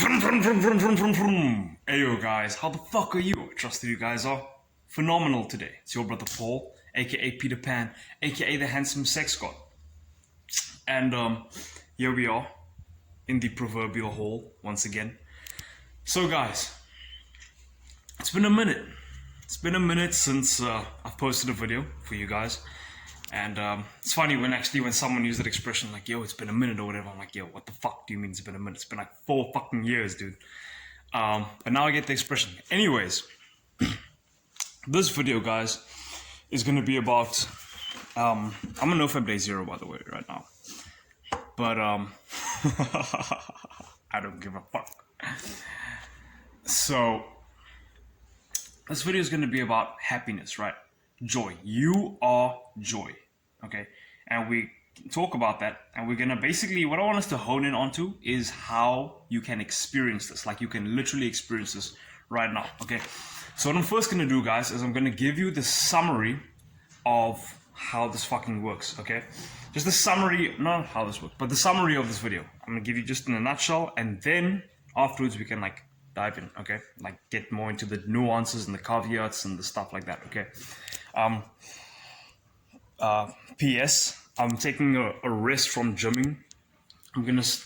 Hey yo guys, how the fuck are you? I trust that you guys are phenomenal today. It's your brother Paul, aka Peter Pan, aka the handsome sex god. And here we are in the proverbial hall once again. So guys, it's been a minute. It's been a minute since I've posted a video for you guys. And it's funny when someone used that expression like, yo, it's been a minute or whatever, I'm like, yo, what the fuck do you mean it's been a minute? It's been like 4 fucking years, dude. But now I get the expression. Anyways, this video, guys, is going to be about, I'm on Nofap Day 0, by the way, right now. But, I don't give a fuck. So, this video is going to be about happiness, right? Joy. You are joy. Okay? And we talk about that, and we're gonna basically, what I want us to hone in onto is how you can experience this. Like, you can literally experience this right now. Okay? So what I'm first gonna do, guys, is I'm gonna give you the summary of how this fucking works. Okay? Just the summary, not how this works, but the summary of this video. I'm gonna give you just in a nutshell, and then afterwards we can like dive in. Okay? Like get more into the nuances and the caveats and the stuff like that. Okay? P.S. I'm taking a rest from gymming.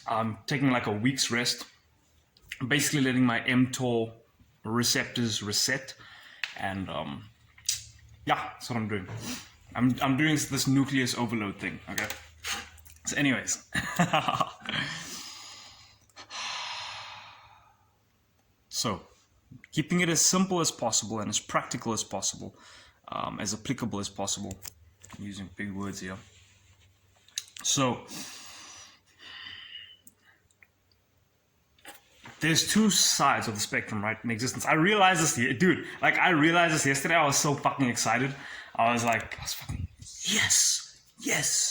I'm taking like a week's rest. I'm basically letting my mTOR receptors reset, and yeah, that's what I'm doing. I'm doing this nucleus overload thing. Okay. So, anyways, so keeping it as simple as possible and as practical as possible, as applicable as possible. I'm using big words here. So, there's two sides of the spectrum, right, in existence. I realized this, dude, like, I realized this yesterday. I was so fucking excited. I was fucking, yes,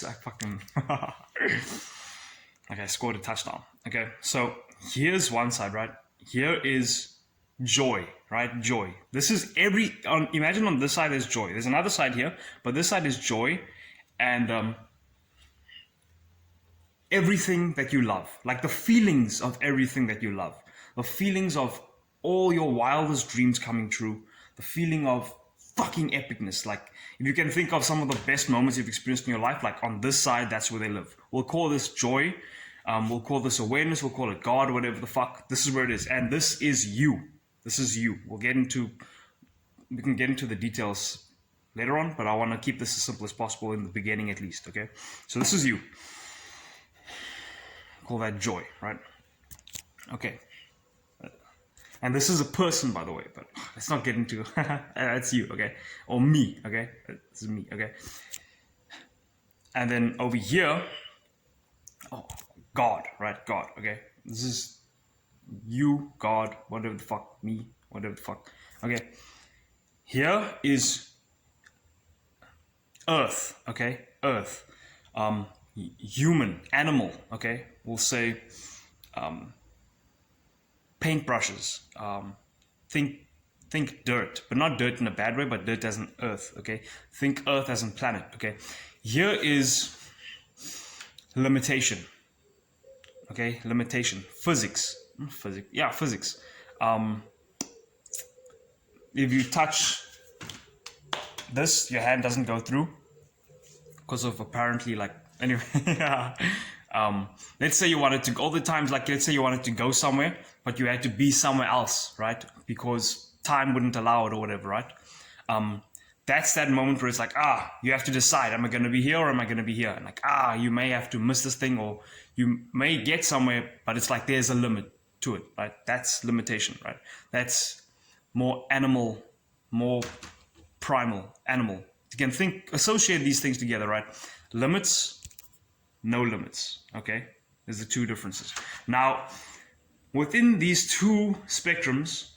I fucking, like, I scored a touchdown. Okay, so here's one side, right? Here is joy, right? Joy. This is imagine on this side is joy. There's another side here, but this side is joy, and everything that you love, like the feelings of everything that you love, the feelings of all your wildest dreams coming true, the feeling of fucking epicness. Like, if you can think of some of the best moments you've experienced in your life, like on this side, that's where they live. We'll call this joy. We'll call this awareness. We'll call it God, whatever the fuck. This is where it is, and this is you. This is you. We can get into the details later on, but I want to keep this as simple as possible in the beginning, at least. Okay, so this is you. Call that joy, right? Okay. And this is a person, by the way, but let's not get into that's you, okay? Or me, okay? This is me, okay? And then over here, oh, God, right? God, okay? This is you, God, whatever the fuck, me, whatever the fuck. Okay. Here is Earth, okay? Earth. Human, animal, okay? We'll say paintbrushes. Think dirt, but not dirt in a bad way, but dirt as in earth, okay? Think earth as in planet, okay? Here is limitation, okay? Limitation. Physics. Physics. If you touch this, your hand doesn't go through because of apparently, like, anyway. Let's say you wanted to, all the times, like, let's say you wanted to go somewhere, but you had to be somewhere else, right? Because time wouldn't allow it or whatever, right? That's that moment where it's like, you have to decide, am I going to be here or am I going to be here? And like, you may have to miss this thing, or you may get somewhere, but it's like there's a limit to it, right? That's limitation, right? That's more animal, more primal, animal. You can associate these things together, right? Limits, no limits, okay? There's the two differences. Now, within these two spectrums,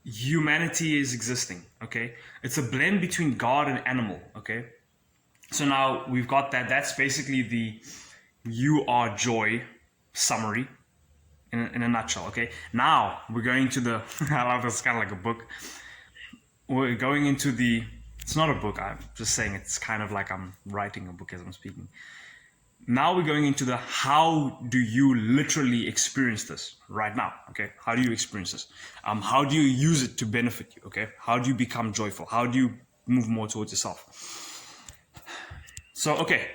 humanity is existing, okay? It's a blend between God and animal, okay? So now we've got that. That's basically the you are joy summary in a nutshell, okay? Now we're going to the, I love this, kind of like a book. We're going into the, it's not a book, I'm just saying it's kind of like I'm writing a book as I'm speaking. Now we're going into the how do you literally experience this right now, okay? How do you experience this? How do you use it to benefit you, okay? How do you become joyful? How do you move more towards yourself? So, okay,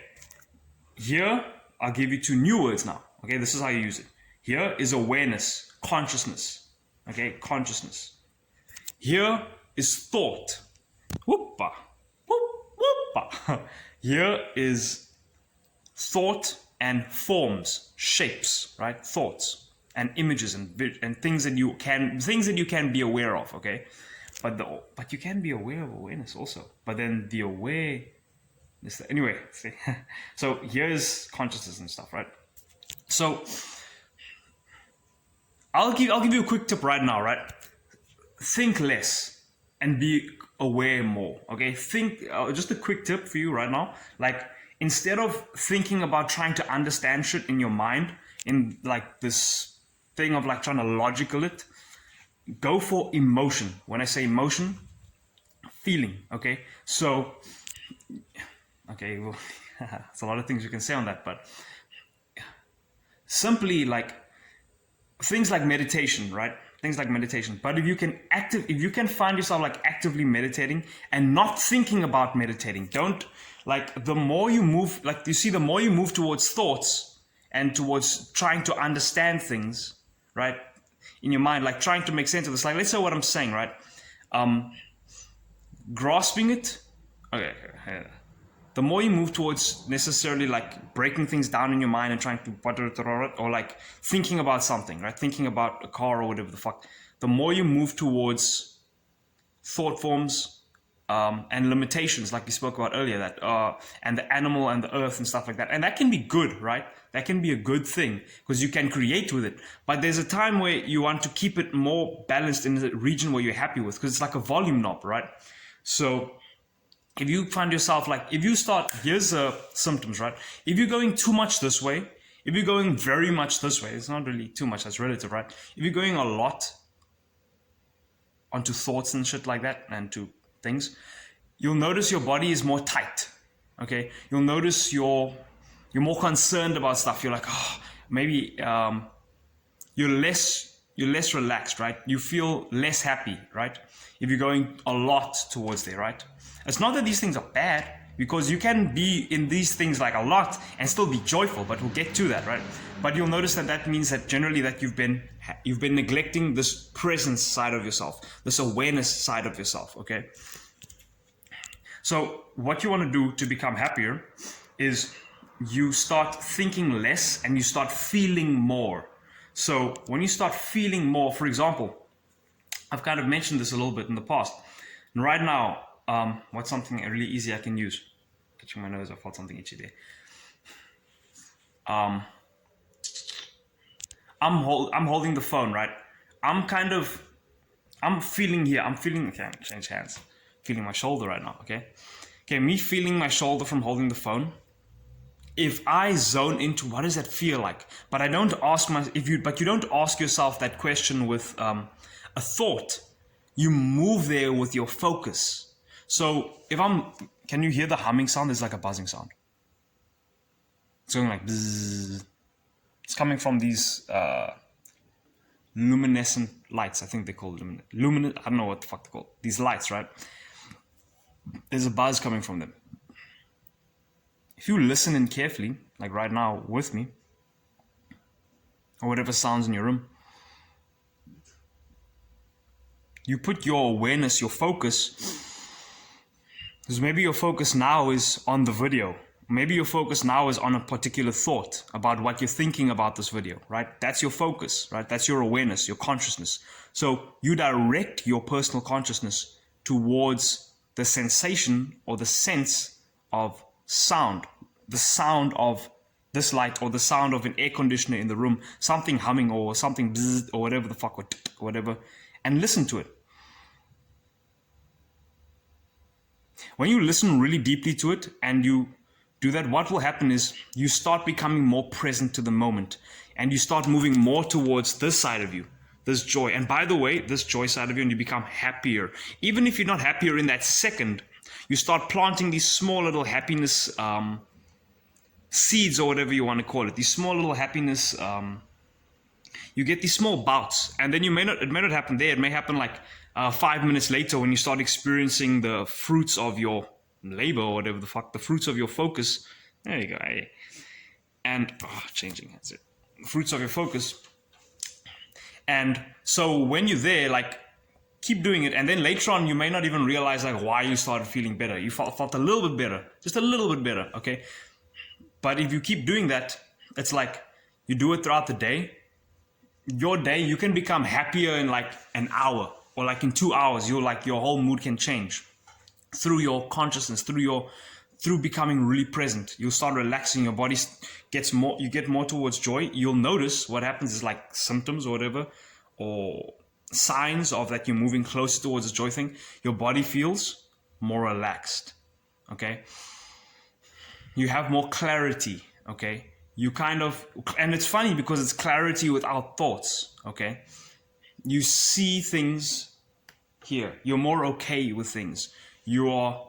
here I'll give you 2 new words now, okay? This is how you use it. Here is awareness, consciousness, okay? Consciousness. Here is thought. Whoopa, whoop, whoopa. Here is thought and forms, shapes, right? Thoughts and images and things that you can be aware of, okay? But you can be aware of awareness also. But then the awareness, anyway. See? So here's consciousness and stuff, right? So I'll give you a quick tip right now, right? Think less and be aware more, okay? Think just a quick tip for you right now, like. Instead of thinking about trying to understand shit in your mind, in like this thing of like trying to logical it, go for emotion. When I say emotion, feeling, okay? So, okay, well, it's a lot of things you can say on that, but simply like things like meditation, right? Things like meditation. But if you can find yourself like actively meditating and not thinking about meditating, don't like the more you move, like you see, the more you move towards thoughts and towards trying to understand things, right? In your mind, like trying to make sense of this. Like, let's say what I'm saying, right? Grasping it. Okay. The more you move towards necessarily like breaking things down in your mind and trying to, or like thinking about something, right? Thinking about a car or whatever the fuck. The more you move towards thought forms and limitations, like we spoke about earlier, that and the animal and the earth and stuff like that. And that can be good, right? That can be a good thing because you can create with it. But there's a time where you want to keep it more balanced in the region where you're happy with, because it's like a volume knob, right? So if you find yourself like, if you start, here's symptoms, right? If you're going too much this way, if you're going very much this way, it's not really too much, that's relative, right? If you're going a lot onto thoughts and shit like that and to things, you'll notice your body is more tight, okay? You'll notice you're more concerned about stuff. You're like, oh, maybe you're less relaxed, right? You feel less happy, right? If you're going a lot towards there, right? It's not that these things are bad, because you can be in these things like a lot and still be joyful, but we'll get to that, right? But you'll notice that means that generally that you've been neglecting this presence side of yourself, this awareness side of yourself, okay? So what you want to do to become happier is you start thinking less and you start feeling more. So when you start feeling more, for example, I've kind of mentioned this a little bit in the past. And right now, what's something really easy I can use? Touching my nose, I felt something itchy there. I'm holding the phone, right? I'm feeling here. Okay, I'm change hands. Feeling my shoulder right now, okay? Okay, me feeling my shoulder from holding the phone. If I zone into what does that feel like, but I don't ask you don't ask yourself that question with a thought. You move there with your focus. So can you hear the humming sound? There's like a buzzing sound. It's going like bzzz. It's coming from these luminescent lights. I think they're called luminous. I don't know what the fuck they're called. These lights, right? There's a buzz coming from them. If you listen in carefully, like right now with me, or whatever sounds in your room, you put your awareness, your focus, because maybe your focus now is on the video. Maybe your focus now is on a particular thought about what you're thinking about this video, right? That's your focus, right? That's your awareness, your consciousness. So you direct your personal consciousness towards the sensation or the sense of sound, the sound of this light or the sound of an air conditioner in the room, something humming or something bzzz, or whatever the fuck, or whatever, and listen to it. When you listen really deeply to it and you do that, what will happen is you start becoming more present to the moment and you start moving more towards this side of you, this joy. And by the way, this joy side of you, and you become happier. Even if you're not happier in that second, you start planting these small little happiness seeds or whatever you want to call it, these small little happiness, you get these small bouts, and then it may not happen there. It may happen like 5 minutes later when you start experiencing the fruits of your labor or whatever the fuck, the fruits of your focus. There you go. And changing, that's it. Fruits of your focus. And so when you're there, like, keep doing it, and then later on you may not even realize like why you started feeling better. You felt a little bit better, just a little bit better, okay? But if you keep doing that, it's like you do it throughout the day. Your day, you can become happier in like an hour, or like in 2 hours. Your whole mood can change through your consciousness, through becoming really present. You'll start relaxing, your body gets more, you get more towards joy. You'll notice what happens is like symptoms or whatever, or signs of that you're moving closer towards the joy thing. Your body feels more relaxed, okay? You have more clarity, okay? You kind of, and it's funny because it's clarity without thoughts, okay? You see things here. You're more okay with things. You're,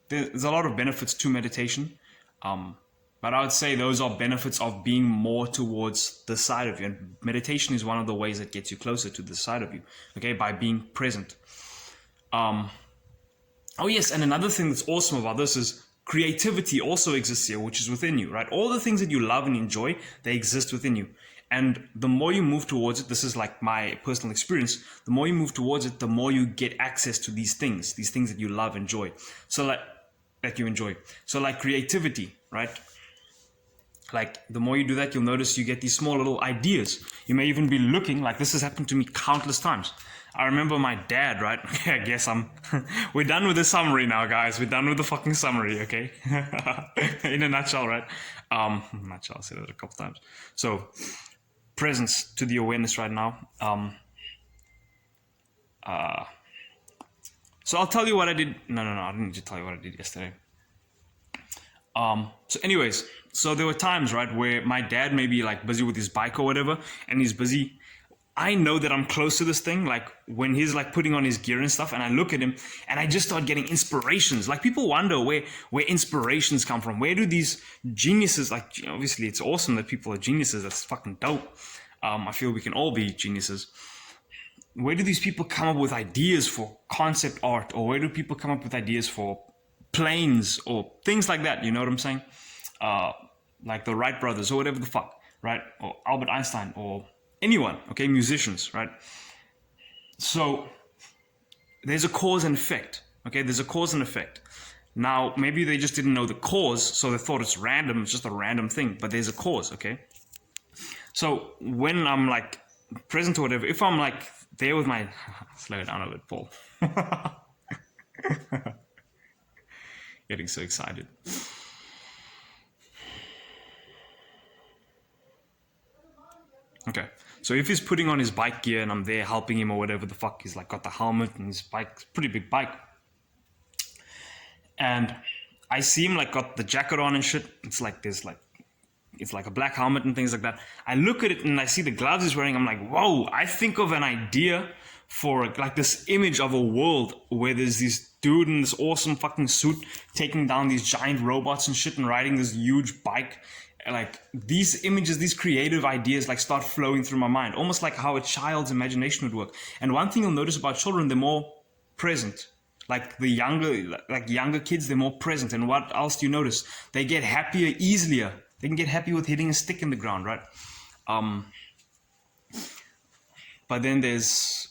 there's a lot of benefits to meditation, but I would say those are benefits of being more towards the side of you. And meditation is one of the ways that gets you closer to the side of you, okay, by being present. Oh yes, and another thing that's awesome about this is creativity also exists here, which is within you, right? All the things that you love and enjoy, they exist within you. And the more you move towards it, this is like my personal experience, the more you move towards it, the more you get access to these things that you love and enjoy. So like, that you enjoy. So like creativity, right? Like the more you do that, you'll notice you get these small little ideas. You may even be looking, like this has happened to me countless times. I remember my dad, right? Okay, I guess we're done with the summary now, guys. We're done with the fucking summary, okay? In a nutshell, right? Nutshell, I said it a couple times. So, presence to the awareness right now. So I'll tell you what I did. No, I didn't need to tell you what I did yesterday. So anyways, so there were times, right, where my dad may be like busy with his bike or whatever, and he's busy. I know that I'm close to this thing, like when he's like putting on his gear and stuff, and I look at him and I just start getting inspirations. Like people wonder where inspirations come from. Where do these geniuses, like, you know, obviously it's awesome that people are geniuses. That's fucking dope. I feel we can all be geniuses. Where do these people come up with ideas for concept art? Or where do people come up with ideas for planes or things like that? You know what I'm saying? Like the Wright brothers or whatever the fuck, right? Or Albert Einstein or anyone, okay? Musicians, right? So there's a cause and effect, okay? There's a cause and effect. Now, maybe they just didn't know the cause, so they thought it's random, it's just a random thing, but there's a cause, okay? So when I'm like present or whatever, if I'm like there with my, slow down a bit, Paul. Getting so excited. Okay, so if he's putting on his bike gear and I'm there helping him or whatever the fuck, he's like got the helmet and his bike, pretty big bike. And I see him like got the jacket on and shit. It's like a black helmet and things like that. I look at it and I see the gloves he's wearing. I'm like, whoa, I think of an idea for like this image of a world where there's this dude in this awesome fucking suit taking down these giant robots and shit and riding this huge bike. Like these images, these creative ideas like start flowing through my mind, almost like how a child's imagination would work. And one thing you'll notice about children, they're more present. Like the younger kids, they're more present. And what else do you notice? They get happier easier. They can get happy with hitting a stick in the ground, right? But then there's,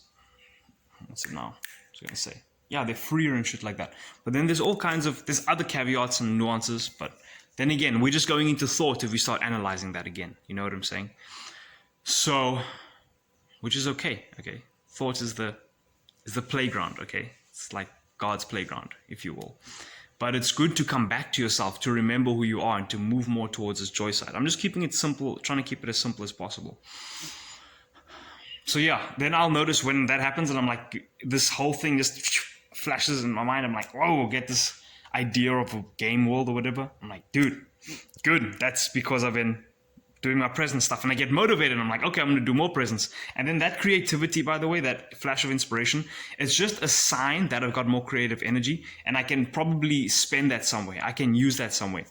what's it now? I was gonna say, yeah, they're freer and shit like that. But then there's all kinds of, there's other caveats and nuances, but then again, we're just going into thought if we start analyzing that again. You know what I'm saying? So, which is okay, okay? Thought is the playground, okay? It's like God's playground, if you will. But it's good to come back to yourself, to remember who you are and to move more towards this joy side. I'm just keeping it simple, trying to keep it as simple as possible. So yeah, then I'll notice when that happens and I'm like, this whole thing just flashes in my mind. I'm like, whoa, get this idea of a game world or whatever. I'm like, dude, good. That's because I've been doing my presence stuff, and I get motivated, and I'm like, okay, I'm going to do more presence. And then that creativity, by the way, that flash of inspiration, it's just a sign that I've got more creative energy, and I can probably spend that somewhere. I can use that somewhere.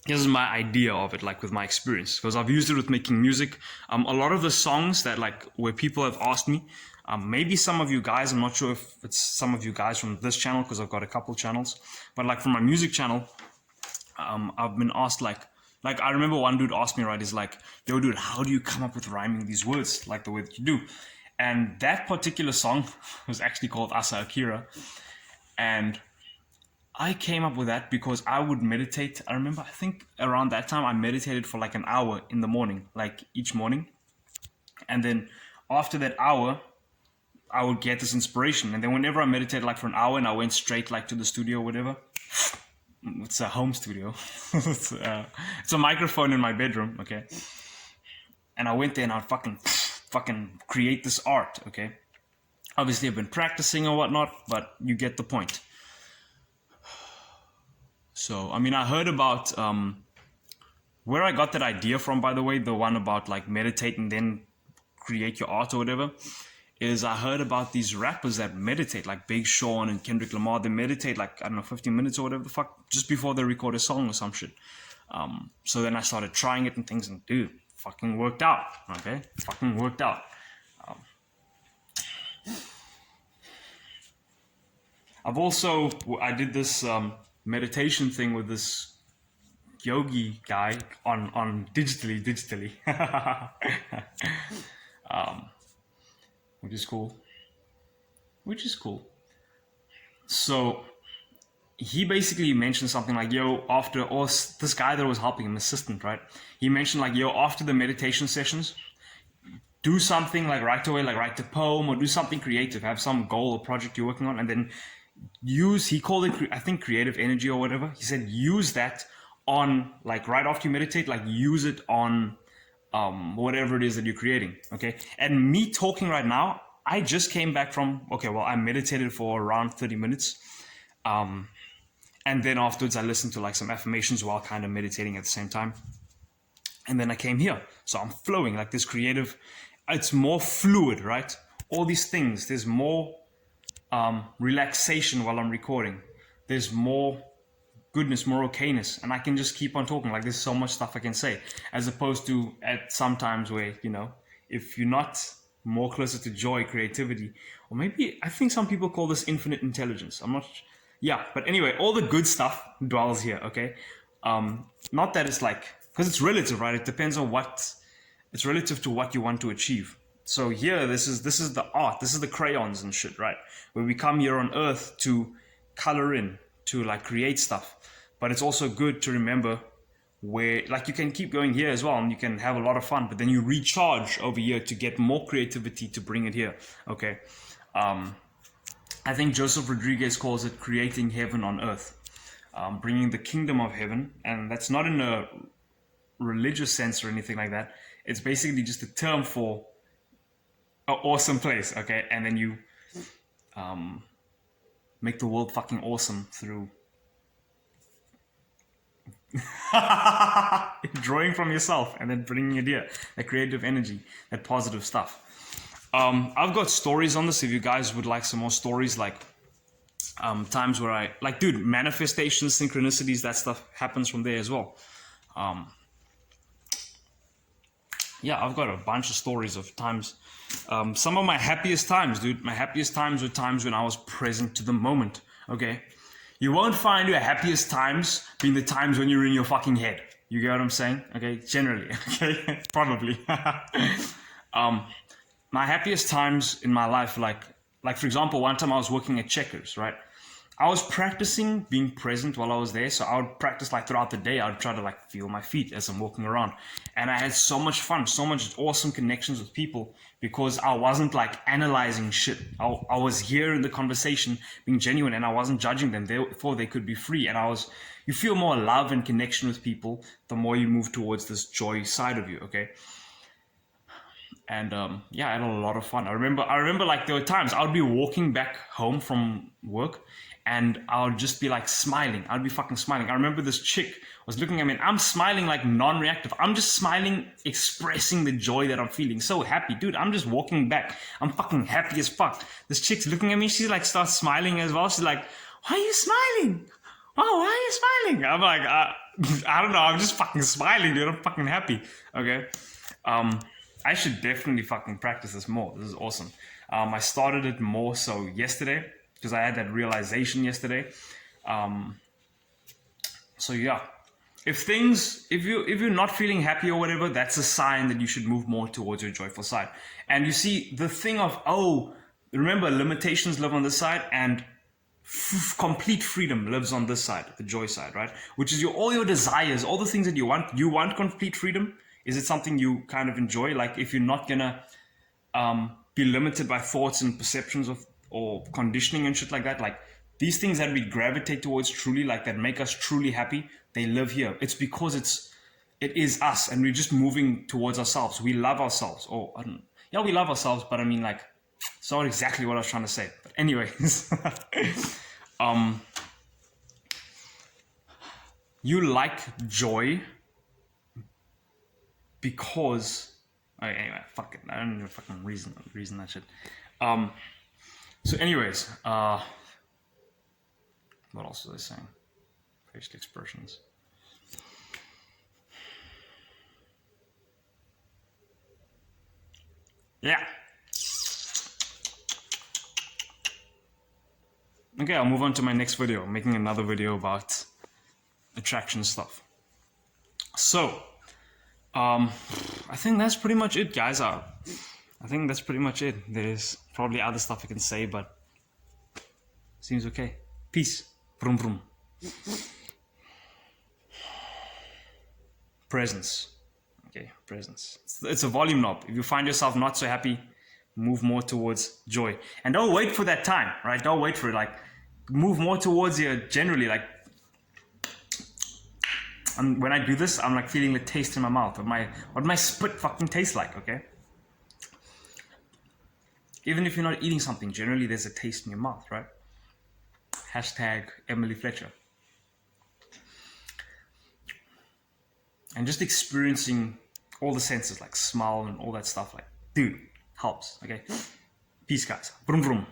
This is my idea of it, like with my experience, because I've used it with making music. A lot of the songs that like where people have asked me, maybe some of you guys, I'm not sure if it's some of you guys from this channel, because I've got a couple channels, but like from my music channel, I've been asked like I remember one dude asked me, right, he's like, yo dude, how do you come up with rhyming these words like the way that you do? And that particular song was actually called Asa Akira, and I came up with that because I would meditate. I remember, I think around that time I meditated for like an hour in the morning, like each morning, and then after that hour I would get this inspiration, and then whenever I meditated like for an hour and I went straight like to the studio or whatever, it's a home studio. It's a microphone in my bedroom, okay? And I went there and I'd fucking create this art, okay? Obviously I've been practicing or whatnot, but you get the point. So, I mean, I heard about where I got that idea from, by the way, the one about like meditate and then create your art or whatever, is I heard about these rappers that meditate, like Big Sean and Kendrick Lamar. They meditate like, I don't know, 15 minutes or whatever the fuck, just before they record a song or some shit. So then I started trying it and things, and dude, fucking worked out, okay? Fucking worked out. I did this meditation thing with this yogi guy on digitally, which is cool. So he basically mentioned something like, yo, this guy that was helping him, assistant, right? He mentioned like, yo, after the meditation sessions, do something like right away, like write a poem or do something creative, have some goal or project you're working on, and then he called it, I think, creative energy or whatever. He said use that on, like right after you meditate, like use it on whatever it is that you're creating, okay? And me talking right now, I just came back from, I meditated for around 30 minutes. And then afterwards I listened to like some affirmations while kind of meditating at the same time. And then I came here. So I'm flowing like this creative, it's more fluid, right? All these things, there's more relaxation while I'm recording. There's more goodness, more okayness, and I can just keep on talking. Like there's so much stuff I can say, as opposed to at some times where, you know, if you're not more closer to joy, creativity, or maybe I think some people call this infinite intelligence. I'm not, but anyway, all the good stuff dwells here, okay? Not that it's like, because it's relative, right? It depends on it's relative to what you want to achieve. So here, this is the art, this is the crayons and shit, right? Where we come here on earth to color in, to like create stuff. But it's also good to remember where, like you can keep going here as well and you can have a lot of fun, but then you recharge over here to get more creativity to bring it here, okay? I think Joseph Rodriguez calls it creating heaven on earth, bringing the kingdom of heaven. And that's not in a religious sense or anything like that. It's basically just a term for an awesome place, okay? And then you make the world fucking awesome through drawing from yourself and then bringing it here, that creative energy, that positive stuff. I've got stories on this if you guys would like some more stories, like times where I, like, dude, manifestations, synchronicities, that stuff happens from there as well. I've got a bunch of stories of times. Some of my happiest times, dude, my happiest times were times when I was present to the moment, okay? You won't find your happiest times being the times when you're in your fucking head. You get what I'm saying? Okay, generally, okay, probably. My happiest times in my life, like for example, one time I was working at Checkers, right? I was practicing being present while I was there. So I would practice like throughout the day. I would try to like feel my feet as I'm walking around. And I had so much fun, so much awesome connections with people because I wasn't like analyzing shit. I was here in the conversation being genuine and I wasn't judging them. Therefore they could be free. And you feel more love and connection with people the more you move towards this joy side of you, okay? And yeah, I had a lot of fun. I remember like there were times I would be walking back home from work and I would just be like smiling. I'd be fucking smiling. I remember this chick was looking at me and I'm smiling like non-reactive. I'm just smiling, expressing the joy that I'm feeling. So happy, dude. I'm just walking back. I'm fucking happy as fuck. This chick's looking at me. She like starts smiling as well. She's like, why are you smiling? Oh, why are you smiling? I'm like, I don't know. I'm just fucking smiling, dude. I'm fucking happy. Okay. I should definitely fucking practice this more. This is awesome. I started it more so yesterday because I had that realization yesterday. So yeah, if you're not feeling happy or whatever, that's a sign that you should move more towards your joyful side. And you see the thing of, remember, limitations live on this side and complete freedom lives on this side, the joy side, right? Which is all your desires, all the things that you want. You want complete freedom. Is it something you kind of enjoy? Like if you're not gonna be limited by thoughts and perceptions of or conditioning and shit like that, like these things that we gravitate towards truly, like that make us truly happy, they live here. It's because it is us, and we're just moving towards ourselves. We love ourselves, we love ourselves, but I mean, like, it's not exactly what I was trying to say. But anyways, you like joy because anyway, fuck it. I don't even fucking reason that shit. So anyways, what else was I saying? Facial expressions. Yeah. Okay, I'll move on to my next video. I'm making another video about attraction stuff. So, I think that's pretty much it, guys. I think that's pretty much it. There's probably other stuff I can say, but seems okay. Peace. Vroom vroom. Presence. Okay, presence. It's a volume knob. If you find yourself not so happy, move more towards joy. And don't wait for that time, right? Don't wait for it. Like, move more towards your generally, like, and when I do this, I'm like feeling the taste in my mouth. What my spit fucking tastes like, okay? Even if you're not eating something, generally there's a taste in your mouth, right? Hashtag Emily Fletcher. And just experiencing all the senses, like smell and all that stuff, like, dude, helps, okay? Peace, guys. Vroom vroom.